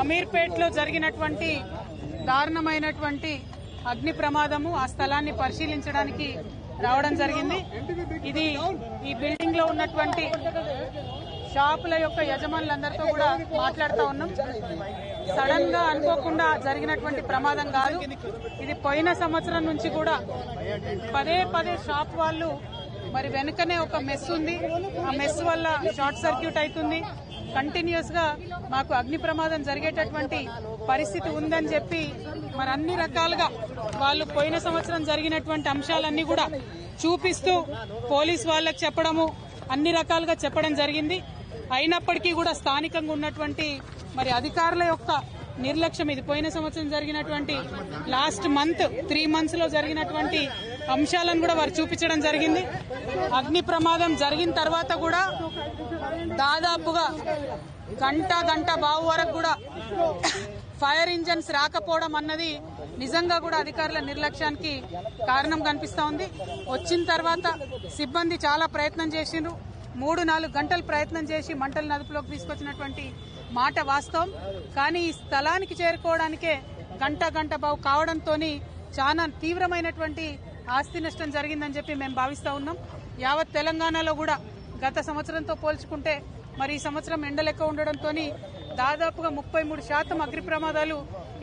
అమీర్పేట్ లో జరిగినటువంటి దారుణమైనటువంటి అగ్ని ప్రమాదము ఆ స్థలాన్ని పరిశీలించడానికి రావడం జరిగింది. ఇది ఈ బిల్డింగ్ లో ఉన్నటువంటి షాపుల యొక్క యజమానులందరితో కూడా మాట్లాడుతూ ఉన్నాం. సడన్ గా అనుకోకుండా జరిగినటువంటి ప్రమాదం కాదు. ఇది పోయిన సంవత్సరం నుంచి కూడా పదే పదే షాప్ వాళ్ళు మరి వెనుకనే ఒక మెస్ ఉంది, ఆ మెస్ వల్ల షార్ట్ సర్క్యూట్ అవుతుంది, కంటిన్యూస్ గా మాకు అగ్ని ప్రమాదం జరిగేటటువంటి పరిస్థితి ఉందని చెప్పి మరి అన్ని రకాలుగా వాళ్ళు పోయిన సంవత్సరం జరిగినటువంటి అంశాలన్నీ కూడా చూపిస్తూ పోలీస్ వాళ్ళకి చెప్పడము అన్ని రకాలుగా చెప్పడం జరిగింది. అయినప్పటికీ కూడా స్థానికంగా ఉన్నటువంటి మరి అధికారుల యొక్క నిర్లక్ష్యం, ఇది పోయిన సంవత్సరం జరిగినటువంటి లాస్ట్ మంత్ 3 months లో జరిగినటువంటి అంశాలను కూడా వారు చూపించడం జరిగింది. అగ్ని ప్రమాదం జరిగిన తర్వాత కూడా దాదాపుగా గంట బావు వరకు కూడా ఫైర్ ఇంజన్స్ రాకపోవడం అన్నది నిజంగా కూడా అధికారుల నిర్లక్ష్యానికి కారణం కనిపిస్తా ఉంది. వచ్చిన తర్వాత సిబ్బంది చాలా ప్రయత్నం చేసిండ్రు, 3-4 గంటలు ప్రయత్నం చేసి మంటలు అదుపులోకి తీసుకొచ్చినటువంటి మాట వాస్తవం. కానీ ఈ స్థలానికి చేరుకోవడానికే గంట బావు కావడంతో చాలా తీవ్రమైనటువంటి ఆస్తి నష్టం జరిగిందని చెప్పి మేము భావిస్తా ఉన్నాం. యావత్ తెలంగాణలో కూడా గత సంవత్సరంతో పోల్చుకుంటే మరి ఈ సంవత్సరం ఎండలు ఎక్కువ ఉండడంతో దాదాపుగా 33% అగ్ని ప్రమాదాలు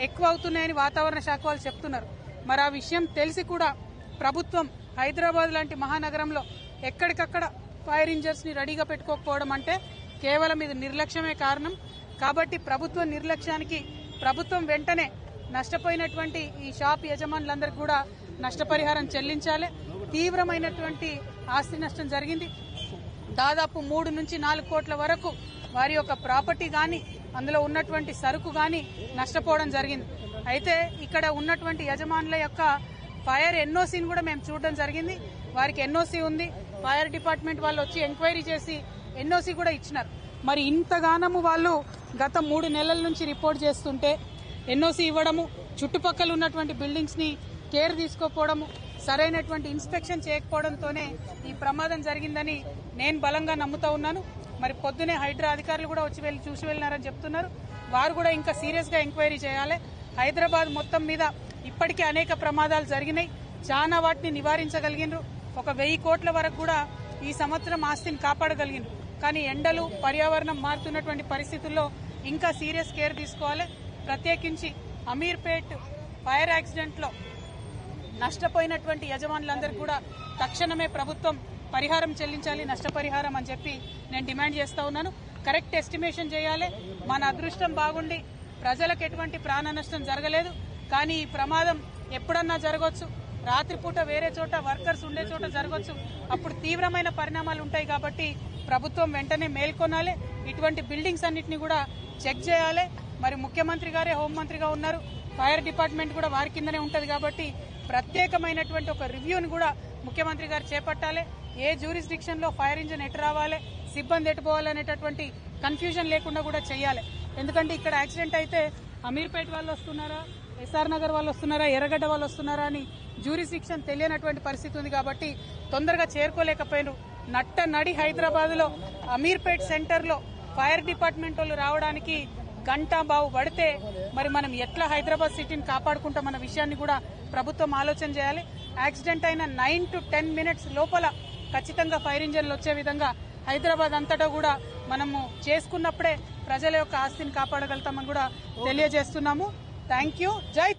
ఎక్కువ అవుతున్నాయని వాతావరణ శాఖ వాళ్ళు చెప్తున్నారు. మరి ఆ విషయం తెలిసి కూడా ప్రభుత్వం హైదరాబాద్ లాంటి మహానగరంలో ఎక్కడికక్కడ ఫైర్ ఇంజన్స్ ని రెడీగా పెట్టుకోకపోవడం అంటే కేవలం ఇది నిర్లక్ష్యమే కారణం. కాబట్టి ప్రభుత్వ నిర్లక్ష్యానికి ప్రభుత్వం వెంటనే నష్టపోయినటువంటి ఈ షాప్ యజమానులందరికీ కూడా నష్టపరిహారం చెల్లించాలి. తీవ్రమైనటువంటి ఆస్తి నష్టం జరిగింది. దాదాపు 3 నుంచి 4 కోట్ల వరకు వారి యొక్క ప్రాపర్టీ గాని అందులో ఉన్నటువంటి సరుకు గాని నష్టపోవడం జరిగింది. అయితే ఇక్కడ ఉన్నటువంటి యజమానుల యొక్క ఫైర్ ఎన్ఓసీని కూడా మేము చూడడం జరిగింది. వారికి ఎన్ఓసీ ఉంది, ఫైర్ డిపార్ట్మెంట్ వాళ్ళు వచ్చి ఎంక్వైరీ చేసి ఎన్ఓసీ కూడా ఇచ్చినారు. మరి ఇంతగానము వాళ్ళు గత 3 నెలల నుంచి రిపోర్ట్ చేస్తుంటే ఎన్ఓసీ ఇవ్వడము, చుట్టుపక్కల ఉన్నటువంటి బిల్డింగ్స్ ని కేర్ తీసుకోకపోవడము, సరైనటువంటి ఇన్స్పెక్షన్ చేయకపోవడంతోనే ఈ ప్రమాదం జరిగిందని నేను బలంగా నమ్ముతా ఉన్నాను. మరి పొద్దునే హైడ్రా అధికారులు కూడా వచ్చి చూసి వెళ్ళినారని చెప్తున్నారు. వారు కూడా ఇంకా సీరియస్ గా ఎంక్వైరీ చేయాలి. హైదరాబాద్ మొత్తం మీద ఇప్పటికే అనేక ప్రమాదాలు జరిగినాయి, చాలా వాటిని నివారించగలిగినారు. ఒక 1000 కోట్ల వరకు కూడా ఈ సంవత్సరం ఆస్తిని కాపాడగలిగినారు. కానీ ఎండలు, పర్యావరణం మారుతున్నటువంటి పరిస్థితుల్లో ఇంకా సీరియస్ కేర్ తీసుకోవాలి. ప్రత్యేకించి అమీర్పేట్ ఫైర్ యాక్సిడెంట్ లో నష్టపోయినటువంటి యజమానులందరికీ కూడా తక్షణమే ప్రభుత్వం పరిహారం చెల్లించాలి, నష్టపరిహారం అని చెప్పి నేను డిమాండ్ చేస్తా ఉన్నాను. కరెక్ట్ ఎస్టిమేషన్ చేయాలి. మన అదృష్టం బాగుండి ప్రజలకు ఎటువంటి ప్రాణ నష్టం జరగలేదు. కానీ ఈ ప్రమాదం ఎప్పుడన్నా జరగవచ్చు, రాత్రిపూట వేరే చోట వర్కర్స్ ఉండే చోట జరగవచ్చు, అప్పుడు తీవ్రమైన పరిణామాలు ఉంటాయి. కాబట్టి ప్రభుత్వం వెంటనే మేల్కొనాలి, ఇటువంటి బిల్డింగ్స్ అన్నింటినీ కూడా చెక్ చేయాలి. మరి ముఖ్యమంత్రి గారే హోంమంత్రిగా ఉన్నారు, ఫైర్ డిపార్ట్మెంట్ కూడా వారి కిందనే ఉంటది. కాబట్టి ప్రత్యేకమైనటువంటి ఒక రివ్యూని కూడా ముఖ్యమంత్రి గారు చేపట్టాలి. ఏ జ్యూరిస్డిక్షన్ లో ఫైర్ ఇంజిన్ ఎటు రావాలి, సిబ్బంది ఎటు పోవాలనేటటువంటి కన్ఫ్యూజన్ లేకుండా కూడా చేయాలి. ఎందుకంటే ఇక్కడ యాక్సిడెంట్ అయితే అమీర్పేట్ వాళ్ళు వస్తున్నారా, ఎస్ఆర్ నగర్ వాళ్ళు వస్తున్నారా, ఎర్రగడ్డ వాళ్ళు వస్తున్నారా అని జ్యూరిస్డిక్షన్ తెలియనటువంటి పరిస్థితి ఉంది. కాబట్టి తొందరగా చేరుకోలేకపోయినారు. నడి హైదరాబాద్ లో అమీర్పేట్ సెంటర్ లో ఫైర్ డిపార్ట్మెంట్ వాళ్ళు రావడానికి గంట బావు పడితే మరి మనం ఎట్లా హైదరాబాద్ సిటీని కాపాడుకుంటామన్న విషయాన్ని కూడా ప్రభుత్వం ఆలోచన చేయాలి. యాక్సిడెంట్ అయిన 9 to 10 minutes లోపల ఖచ్చితంగా ఫైర్ ఇంజన్లు వచ్చే విధంగా హైదరాబాద్ అంతటా కూడా మనము చేసుకున్నప్పుడే ప్రజల యొక్క ఆస్తిని కాపాడగలుగుతామని కూడా తెలియజేస్తున్నాము. Thank you. జై